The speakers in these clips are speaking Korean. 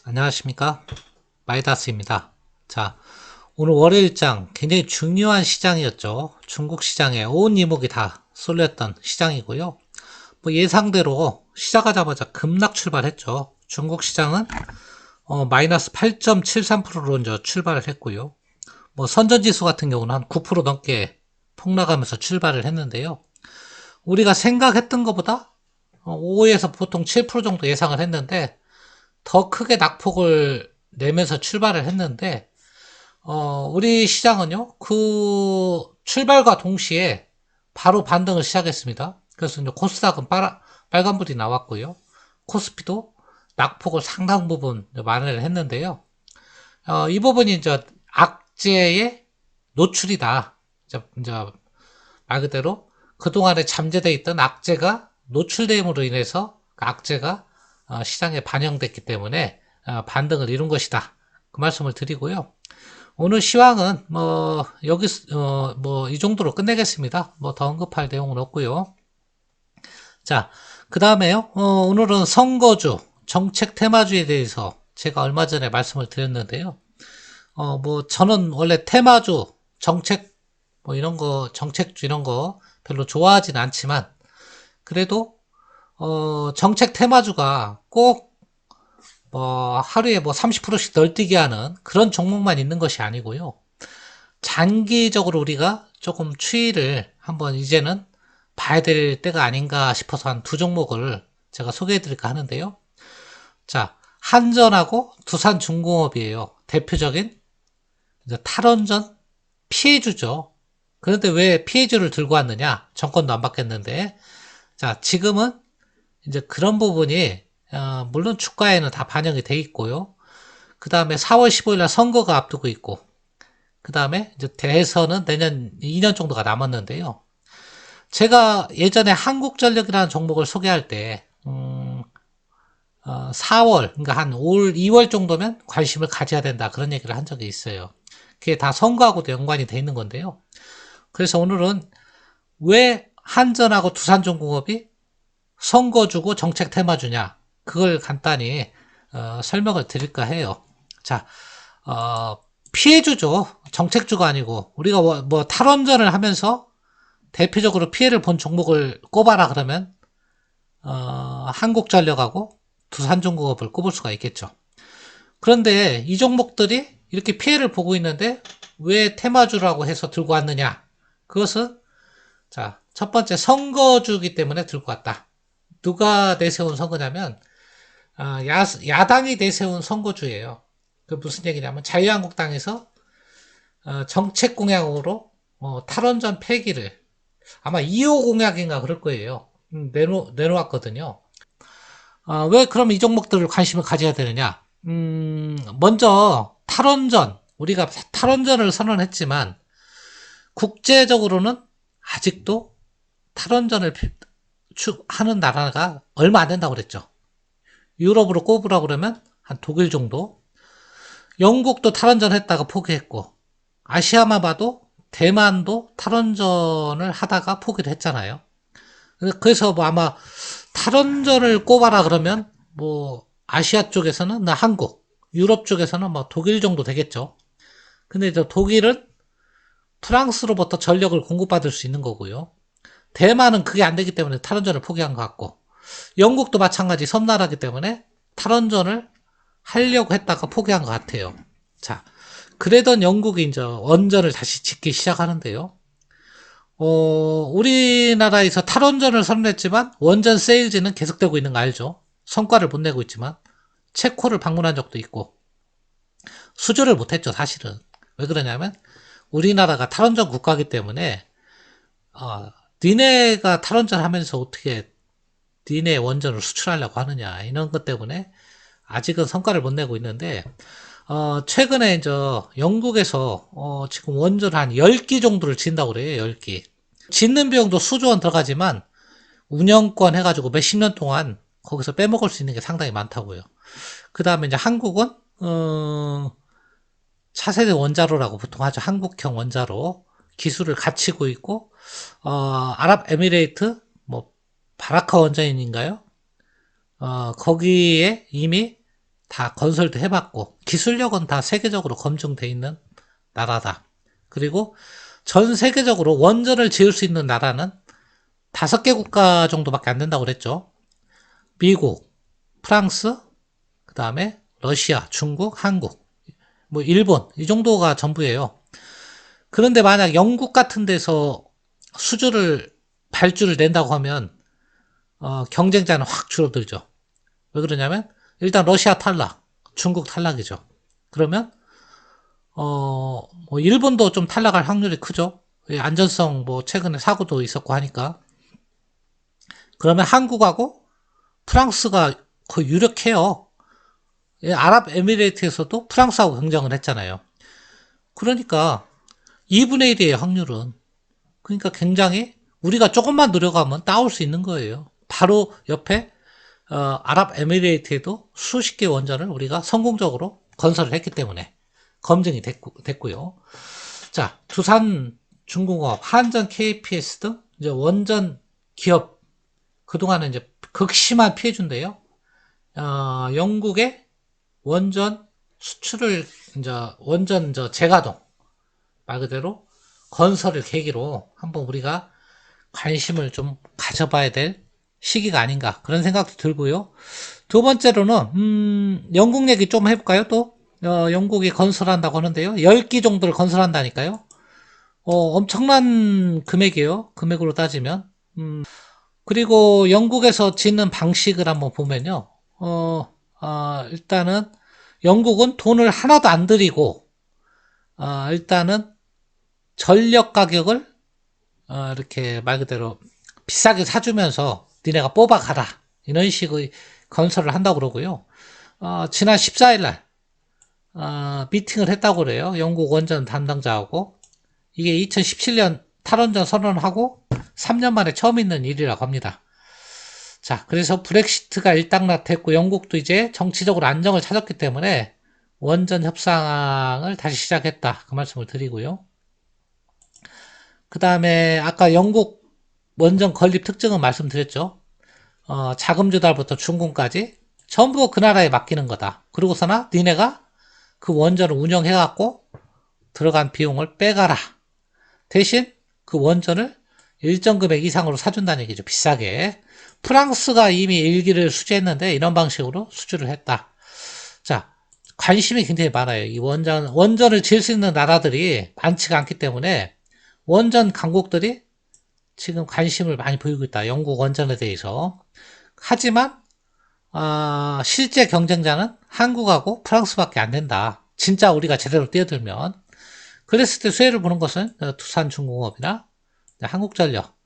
안녕하십니까, 마이다스입니다. 자, 오늘 월요일장 굉장히 중요한 시장이었죠. 중국 시장에 온 이목이 다 쏠렸던 시장이고요. 뭐 예상대로 시작하자마자 급락 출발했죠. 중국 시장은 마이너스 8.73%로 이제 출발을 했고요. 뭐 선전지수 같은 경우는 한 9% 넘게 폭락하면서 출발을 했는데요. 우리가 생각했던 것보다 5에서 보통 7% 정도 예상을 했는데 더 크게 낙폭을 내면서 출발을 했는데, 우리 시장은요, 그 출발과 동시에 바로 반등을 시작했습니다. 그래서 이제 코스닥은 빨간불이 나왔고요. 코스피도 낙폭을 상당 부분 만회를 했는데요. 이 부분이 이제 악재의 노출이다. 이제 말 그대로 그동안에 잠재되어 있던 악재가 노출됨으로 인해서 그 악재가 시장에 반영됐기 때문에 반등을 이룬 것이다. 그 말씀을 드리고요. 오늘 시황은 여기 뭐 이 정도로 끝내겠습니다. 뭐 더 언급할 내용은 없고요. 자, 그 다음에요. 오늘은 선거주, 정책 테마주에 대해서 제가 얼마 전에 말씀을 드렸는데요. 뭐 저는 원래 테마주, 정책 뭐 이런 거, 정책주 이런 거 별로 좋아하진 않지만 그래도 정책 테마주가 꼭 뭐 하루에 뭐 30%씩 널뛰게 하는 그런 종목만 있는 것이 아니고요. 장기적으로 우리가 조금 추이를 한번 이제는 봐야 될 때가 아닌가 싶어서 한 두 종목을 제가 소개해 드릴까 하는데요. 자, 한전하고 두산중공업이에요. 대표적인 탈원전 피해주죠. 그런데 왜 피해주를 들고 왔느냐? 정권도 안 바뀌었는데. 자, 지금은 이제 그런 부분이 물론 주가에는 다 반영이 돼 있고요. 그 다음에 4월 15일 날 선거가 앞두고 있고, 그 다음에 이제 대선은 내년 2년 정도가 남았는데요. 제가 예전에 한국전력이라는 종목을 소개할 때, 4월, 그러니까 한 올 2월 정도면 관심을 가져야 된다. 그런 얘기를 한 적이 있어요. 그게 다 선거하고도 연관이 돼 있는 건데요. 그래서 오늘은 왜 한전하고 두산중공업이 선거주고 정책 테마주냐, 그걸 간단히 설명을 드릴까 해요. 자, 피해주죠. 정책주가 아니고 우리가 뭐 탈원전을 하면서 대표적으로 피해를 본 종목을 꼽아라 그러면 한국전력하고 두산중공업을 꼽을 수가 있겠죠. 그런데 이 종목들이 이렇게 피해를 보고 있는데 왜 테마주라고 해서 들고 왔느냐? 그것은 자, 첫 번째 선거주기 때문에 들고 왔다. 누가 내세운 선거냐면 야당이 내세운 선거주예요. 그 무슨 얘기냐면 자유한국당에서 정책 공약으로 탈원전 폐기를 아마 2호 공약인가 그럴 거예요. 내놓았거든요. 왜 그럼 이 종목들을 관심을 가져야 되느냐? 먼저 탈원전 우리가 탈원전을 선언했지만 국제적으로는 아직도 탈원전을 하는 나라가 얼마 안 된다고 그랬죠. 유럽으로 꼽으라고 그러면 한 독일 정도. 영국도 탈원전 했다가 포기했고, 아시아만 봐도 대만도 탈원전을 하다가 포기를 했잖아요. 그래서 뭐 아마 탈원전을 꼽아라 그러면 뭐 아시아 쪽에서는 나 한국, 유럽 쪽에서는 뭐 독일 정도 되겠죠. 근데 이제 독일은 프랑스로부터 전력을 공급받을 수 있는 거고요. 대만은 그게 안 되기 때문에 탈원전을 포기한 것 같고, 영국도 마찬가지 섬나라기 때문에 탈원전을 하려고 했다가 포기한 것 같아요. 자, 그러던 영국이 이제 원전을 다시 짓기 시작하는데요. 우리나라에서 탈원전을 선언했지만 원전 세일즈는 계속되고 있는 거 알죠? 성과를 못 내고 있지만 체코를 방문한 적도 있고 수주를 못했죠, 사실은. 왜 그러냐면 우리나라가 탈원전 국가이기 때문에 니네가 탈원전 하면서 어떻게 니네 원전을 수출하려고 하느냐 이런 것 때문에 아직은 성과를 못 내고 있는데 최근에 이제 영국에서 지금 원전을 한 10기 정도를 짓는다고 그래요. 10기. 짓는 비용도 수조 원 들어가지만 운영권 해가지고 몇십 년 동안 거기서 빼먹을 수 있는 게 상당히 많다고요. 그 다음에 이제 한국은 차세대 원자로라고 보통 하죠. 한국형 원자로 기술을 갖추고 있고 아랍에미레이트 뭐 바라카 원전인가요? 거기에 이미 다 건설도 해봤고 기술력은 다 세계적으로 검증돼 있는 나라다. 그리고 전 세계적으로 원전을 지을 수 있는 나라는 5개 국가 정도밖에 안 된다고 그랬죠. 미국, 프랑스, 그 다음에 러시아, 중국, 한국, 뭐 일본 이 정도가 전부예요. 그런데 만약 영국 같은 데서 발주를 낸다고 하면 경쟁자는 확 줄어들죠. 왜 그러냐면 일단 러시아 탈락, 중국 탈락이죠. 그러면 뭐 일본도 좀 탈락할 확률이 크죠. 안전성 뭐 최근에 사고도 있었고 하니까. 그러면 한국하고 프랑스가 거의 유력해요. 아랍에미레이트에서도 프랑스하고 경쟁을 했잖아요. 그러니까 2분의 1이에요, 확률은. 그러니까 굉장히 우리가 조금만 노력하면 따올 수 있는 거예요. 바로 옆에 아랍에미레이트에도 수십 개 원전을 우리가 성공적으로 건설을 했기 때문에 검증이 됐고요. 자, 두산중공업, 한전 KPS 등 이제 원전 기업 그동안은 이제 극심한 피해준대요. 영국의 원전 수출을 이제 원전 재가동 말 그대로 건설을 계기로 한번 우리가 관심을 좀 가져봐야 될 시기가 아닌가 그런 생각도 들고요. 두 번째로는 영국 얘기 좀 해볼까요? 또 영국이 건설한다고 하는데요. 10기 정도를 건설한다니까요. 엄청난 금액이에요. 금액으로 따지면. 그리고 영국에서 짓는 방식을 한번 보면요. 일단은 영국은 돈을 하나도 안 들이고 일단은 전력 가격을 이렇게 말 그대로 비싸게 사주면서 니네가 뽑아가라 이런 식의 건설을 한다고 그러고요. 지난 14일날 미팅을 했다고 그래요. 영국 원전 담당자하고. 이게 2017년 탈원전 선언하고 3년 만에 처음 있는 일이라고 합니다. 자, 그래서 브렉시트가 일단락됐고 영국도 이제 정치적으로 안정을 찾았기 때문에 원전 협상을 다시 시작했다. 그 말씀을 드리고요. 그 다음에 아까 영국 원전 건립 특징은 말씀드렸죠. 자금 조달부터 준공까지 전부 그 나라에 맡기는 거다. 그러고서나 니네가 그 원전을 운영해갖고 들어간 비용을 빼가라. 대신 그 원전을 일정 금액 이상으로 사준다는 얘기죠. 비싸게. 프랑스가 이미 1기를 수주했는데 이런 방식으로 수주를 했다. 자, 관심이 굉장히 많아요. 이 원전을 지을 수 있는 나라들이 많지가 않기 때문에 원전 강국들이 지금 관심을 많이 보이고 있다. 영국 원전에 대해서. 하지만 실제 경쟁자는 한국하고 프랑스밖에 안 된다. 진짜 우리가 제대로 뛰어들면. 그랬을 때 수혜를 보는 것은 두산중공업이나 한국전력,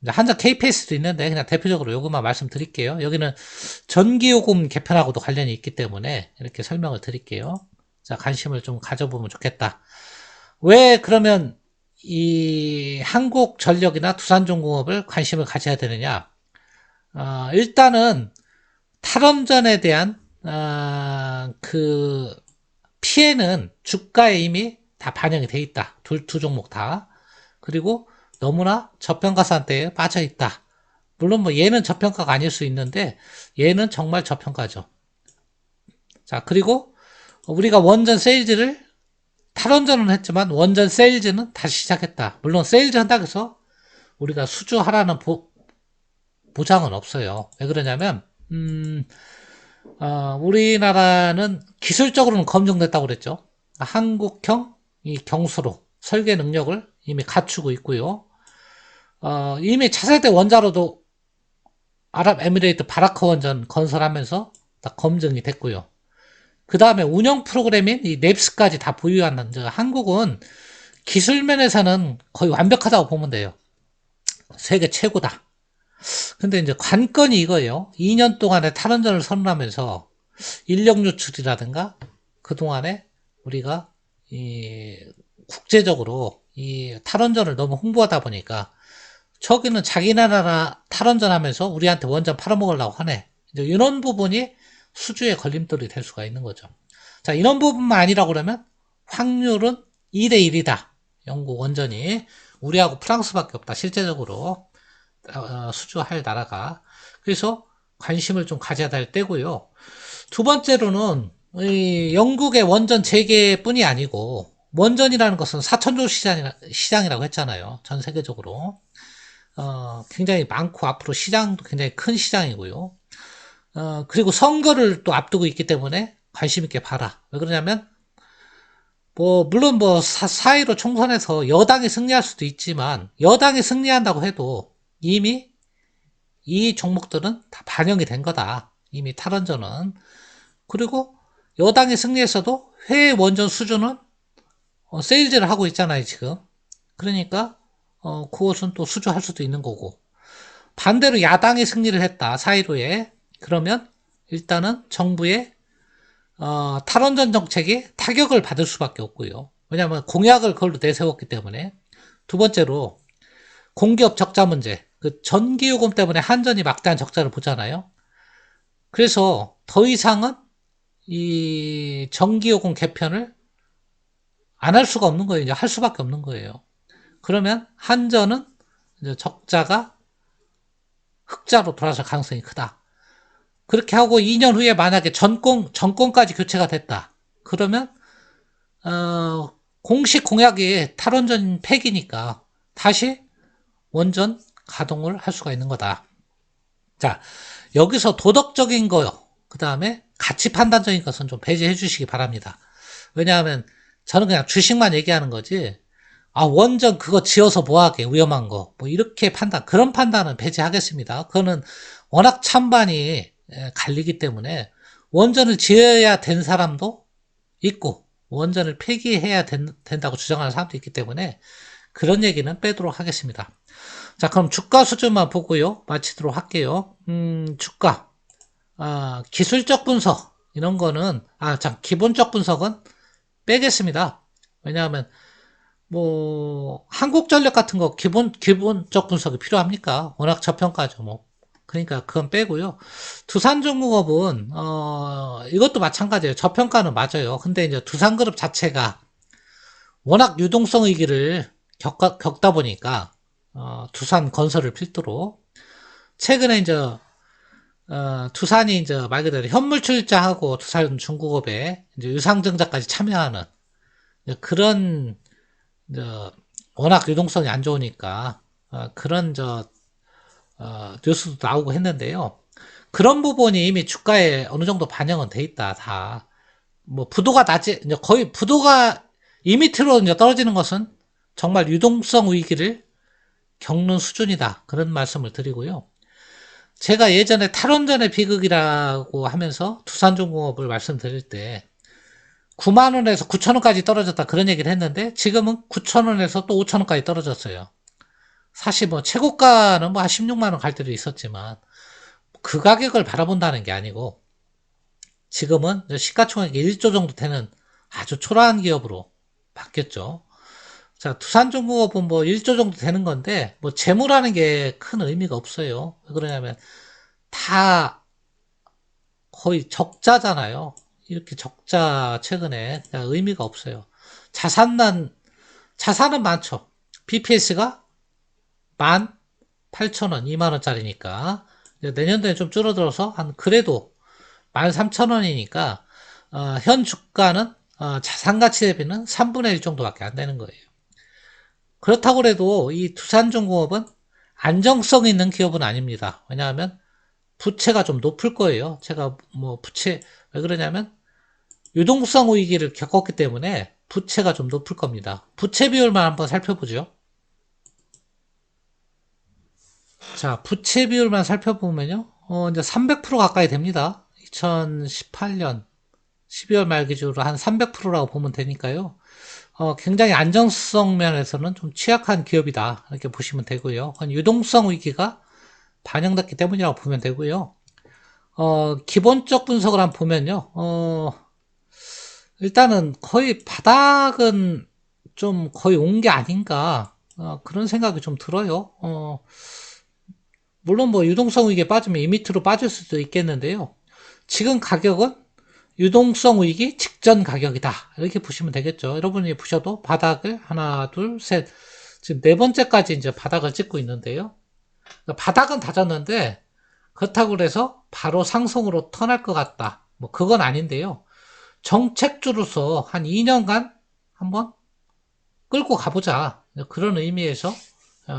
한전 KPS도 있는데 그냥 대표적으로 요것만 말씀드릴게요. 여기는 전기요금 개편하고도 관련이 있기 때문에 이렇게 설명을 드릴게요. 자, 관심을 좀 가져보면 좋겠다. 왜 그러면 이 한국전력이나 두산중공업을 관심을 가져야 되느냐? 일단은 탈원전에 대한 그 피해는 주가에 이미 다 반영이 돼 있다. 두 종목 다. 그리고 너무나 저평가산대에 빠져 있다. 물론 뭐 얘는 저평가가 아닐 수 있는데 얘는 정말 저평가죠. 자, 그리고 우리가 원전 세일즈를 탈원전은 했지만 원전 세일즈는 다시 시작했다. 물론 세일즈 한다고 해서 우리가 수주하라는 보장은 없어요. 왜 그러냐면 우리나라는 기술적으로는 검증됐다고 그랬죠. 한국형 이 경수로 설계 능력을 이미 갖추고 있고요. 이미 차세대 원자로도 아랍에미레이트 바라카 원전 건설하면서 다 검증이 됐고요. 그 다음에 운영 프로그램인 이 넵스까지 다 보유하는 한국은 기술면에서는 거의 완벽하다고 보면 돼요. 세계 최고다. 근데 이제 관건이 이거예요. 2년 동안에 탈원전을 선언하면서 인력 유출이라든가 그동안에 우리가 이 국제적으로 이 탈원전을 너무 홍보하다 보니까 저기는 자기 나라 탈원전 하면서 우리한테 원전 팔아먹으려고 하네. 이제 이런 부분이 수주의 걸림돌이 될 수가 있는 거죠. 자, 이런 부분만 아니라고 그러면 확률은 2대1이다. 영국 원전이. 우리하고 프랑스밖에 없다. 실제적으로 수주할 나라가. 그래서 관심을 좀 가져야 될 때고요. 두 번째로는 이 영국의 원전 재개뿐이 아니고 원전이라는 것은 4천조 시장이라고 했잖아요. 전 세계적으로. 굉장히 많고 앞으로 시장도 굉장히 큰 시장이고요. 그리고 선거를 또 앞두고 있기 때문에 관심 있게 봐라. 왜 그러냐면 물론 4.15 총선에서 여당이 승리할 수도 있지만 여당이 승리한다고 해도 이미 이 종목들은 다 반영이 된 거다. 이미 탈원전은. 그리고 여당이 승리했어도 해외 원전 수주는 세일즈를 하고 있잖아요, 지금. 그러니까 그것은 또 수주할 수도 있는 거고. 반대로 야당이 승리를 했다, 4.15에. 그러면 일단은 정부의 탈원전 정책이 타격을 받을 수밖에 없고요. 왜냐하면 공약을 그걸로 내세웠기 때문에. 두 번째로 공기업 적자 문제. 그 전기요금 때문에 한전이 막대한 적자를 보잖아요. 그래서 더 이상은 이 전기요금 개편을 안 할 수가 없는 거예요. 이제 할 수밖에 없는 거예요. 그러면 한전은 이제 적자가 흑자로 돌아설 가능성이 크다. 그렇게 하고 2년 후에 만약에 정권까지 교체가 됐다. 그러면 공식 공약이 탈원전 폐기니까 다시 원전 가동을 할 수가 있는 거다. 자, 여기서 도덕적인 거요. 그 다음에 가치 판단적인 것은 좀 배제해 주시기 바랍니다. 왜냐하면 저는 그냥 주식만 얘기하는 거지, 원전 그거 지어서 뭐하게, 위험한 거. 이렇게 그런 판단은 배제하겠습니다. 그거는 워낙 찬반이 갈리기 때문에 원전을 지어야 된 사람도 있고, 원전을 폐기해야 된다고 주장하는 사람도 있기 때문에 그런 얘기는 빼도록 하겠습니다. 자, 그럼 주가 수준만 보고요. 마치도록 할게요. 주가. 기술적 분석. 이런 거는, 기본적 분석은 빼겠습니다. 왜냐하면, 한국전력 같은 거 기본적 분석이 필요합니까? 워낙 저평가죠, 그러니까 그건 빼고요. 두산중공업은, 이것도 마찬가지예요. 저평가는 맞아요. 근데 이제 두산그룹 자체가 워낙 유동성 위기를 겪다 보니까, 두산 건설을 필두로, 최근에 이제, 두산이 이제 말 그대로 현물 출자하고 두산중공업에 이제 유상증자까지 참여하는 그런, 이제 워낙 유동성이 안 좋으니까, 그런 뉴스도 나오고 했는데요. 그런 부분이 이미 주가에 어느 정도 반영은 돼 있다, 다. 부도가 이제 거의 부도가 2m로 이제 떨어지는 것은 정말 유동성 위기를 겪는 수준이다. 그런 말씀을 드리고요. 제가 예전에 탈원전의 비극이라고 하면서 두산중공업을 말씀드릴 때 9만원에서 9천원까지 떨어졌다 그런 얘기를 했는데 지금은 9천원에서 또 5천원까지 떨어졌어요. 사실 최고가는 한 16만원 갈 때도 있었지만 그 가격을 바라본다는 게 아니고 지금은 시가총액이 1조 정도 되는 아주 초라한 기업으로 바뀌었죠. 자, 두산중공업은 1조 정도 되는 건데 재무라는 게 큰 의미가 없어요. 왜 그러냐면 다 거의 적자잖아요. 이렇게 적자 최근에 의미가 없어요. 자산은 많죠. BPS가 18,000원, 2만원짜리니까 내년도에 좀 줄어들어서 그래도 13,000원이니까 현 주가는 자산가치 대비는 3분의 1 정도밖에 안 되는 거예요. 그렇다고 해도 이 두산중공업은 안정성 있는 기업은 아닙니다. 왜냐하면 부채가 좀 높을 거예요. 제가 부채 왜 그러냐면 유동성 위기를 겪었기 때문에 부채가 좀 높을 겁니다. 부채 비율만 한번 살펴보죠. 자, 부채 비율만 살펴보면요. 이제 300% 가까이 됩니다. 2018년 12월 말 기준으로 한 300%라고 보면 되니까요. 굉장히 안정성 면에서는 좀 취약한 기업이다. 이렇게 보시면 되고요. 유동성 위기가 반영됐기 때문이라고 보면 되고요. 기본적 분석을 한번 보면요. 일단은 거의 바닥은 좀 거의 온 게 아닌가. 그런 생각이 좀 들어요. 물론 유동성 위기에 빠지면 이 밑으로 빠질 수도 있겠는데요. 지금 가격은 유동성 위기 직전 가격이다. 이렇게 보시면 되겠죠. 여러분이 보셔도 바닥을 하나, 둘, 셋. 지금 네 번째까지 이제 바닥을 찍고 있는데요. 바닥은 다졌는데 그렇다고 해서 바로 상승으로 턴할 것 같다. 뭐 그건 아닌데요. 정책주로서 한 2년간 한번 끌고 가보자. 그런 의미에서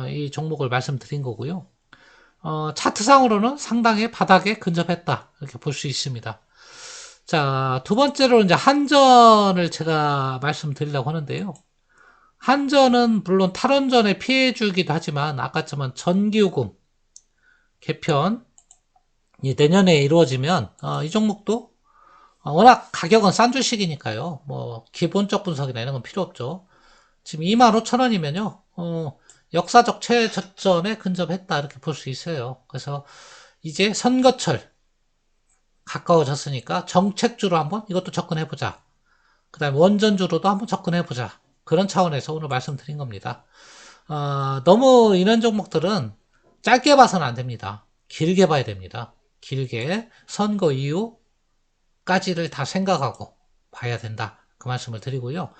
이 종목을 말씀드린 거고요. 차트상으로는 상당히 바닥에 근접했다. 이렇게 볼 수 있습니다. 자, 두 번째로 이제 한전을 제가 말씀드리려고 하는데요. 한전은 물론 탈원전에 피해 주기도 하지만 아까처럼 전기요금 개편이 내년에 이루어지면 이 종목도 워낙 가격은 싼 주식이니까요. 뭐 기본적 분석이나 이런 건 필요 없죠. 지금 25,000원이면요. 역사적 최저점에 근접했다 이렇게 볼 수 있어요. 그래서 이제 선거철 가까워졌으니까 정책주로 한번 이것도 접근해보자. 그 다음에 원전주로도 한번 접근해보자. 그런 차원에서 오늘 말씀드린 겁니다. 너무 이런 종목들은 짧게 봐서는 안 됩니다. 길게 봐야 됩니다. 길게 선거 이후까지를 다 생각하고 봐야 된다. 그 말씀을 드리고요.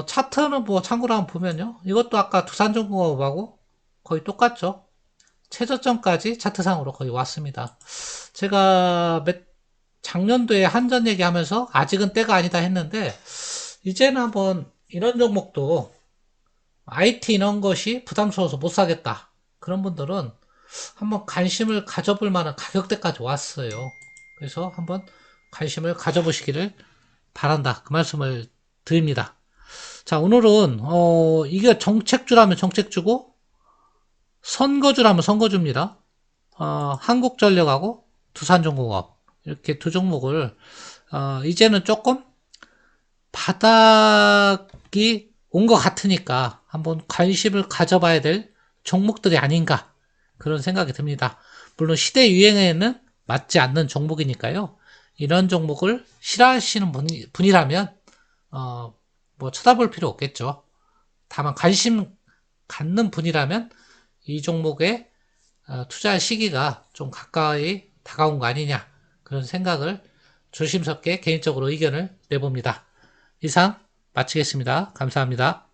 차트는 뭐 참고로 한번 보면요. 이것도 아까 두산중공업하고 거의 똑같죠. 최저점까지 차트상으로 거의 왔습니다. 제가 작년도에 한전 얘기하면서 아직은 때가 아니다 했는데 이제는 한번 이런 종목도 IT 이런 것이 부담스러워서 못 사겠다. 그런 분들은 한번 관심을 가져볼 만한 가격대까지 왔어요. 그래서 한번 관심을 가져보시기를 바란다. 그 말씀을 드립니다. 자, 오늘은 이게 정책주라면 정책주고 선거주라면 선거주입니다. 한국전력하고 두산중공업 이렇게 두 종목을 이제는 조금 바닥이 온 것 같으니까 한번 관심을 가져봐야 될 종목들이 아닌가 그런 생각이 듭니다. 물론 시대 유행에는 맞지 않는 종목이니까요. 이런 종목을 싫어하시는 분이라면 뭐 쳐다볼 필요 없겠죠. 다만 관심 갖는 분이라면 이 종목에 투자할 시기가 좀 가까이 다가온 거 아니냐 그런 생각을 조심스럽게 개인적으로 의견을 내봅니다. 이상 마치겠습니다. 감사합니다.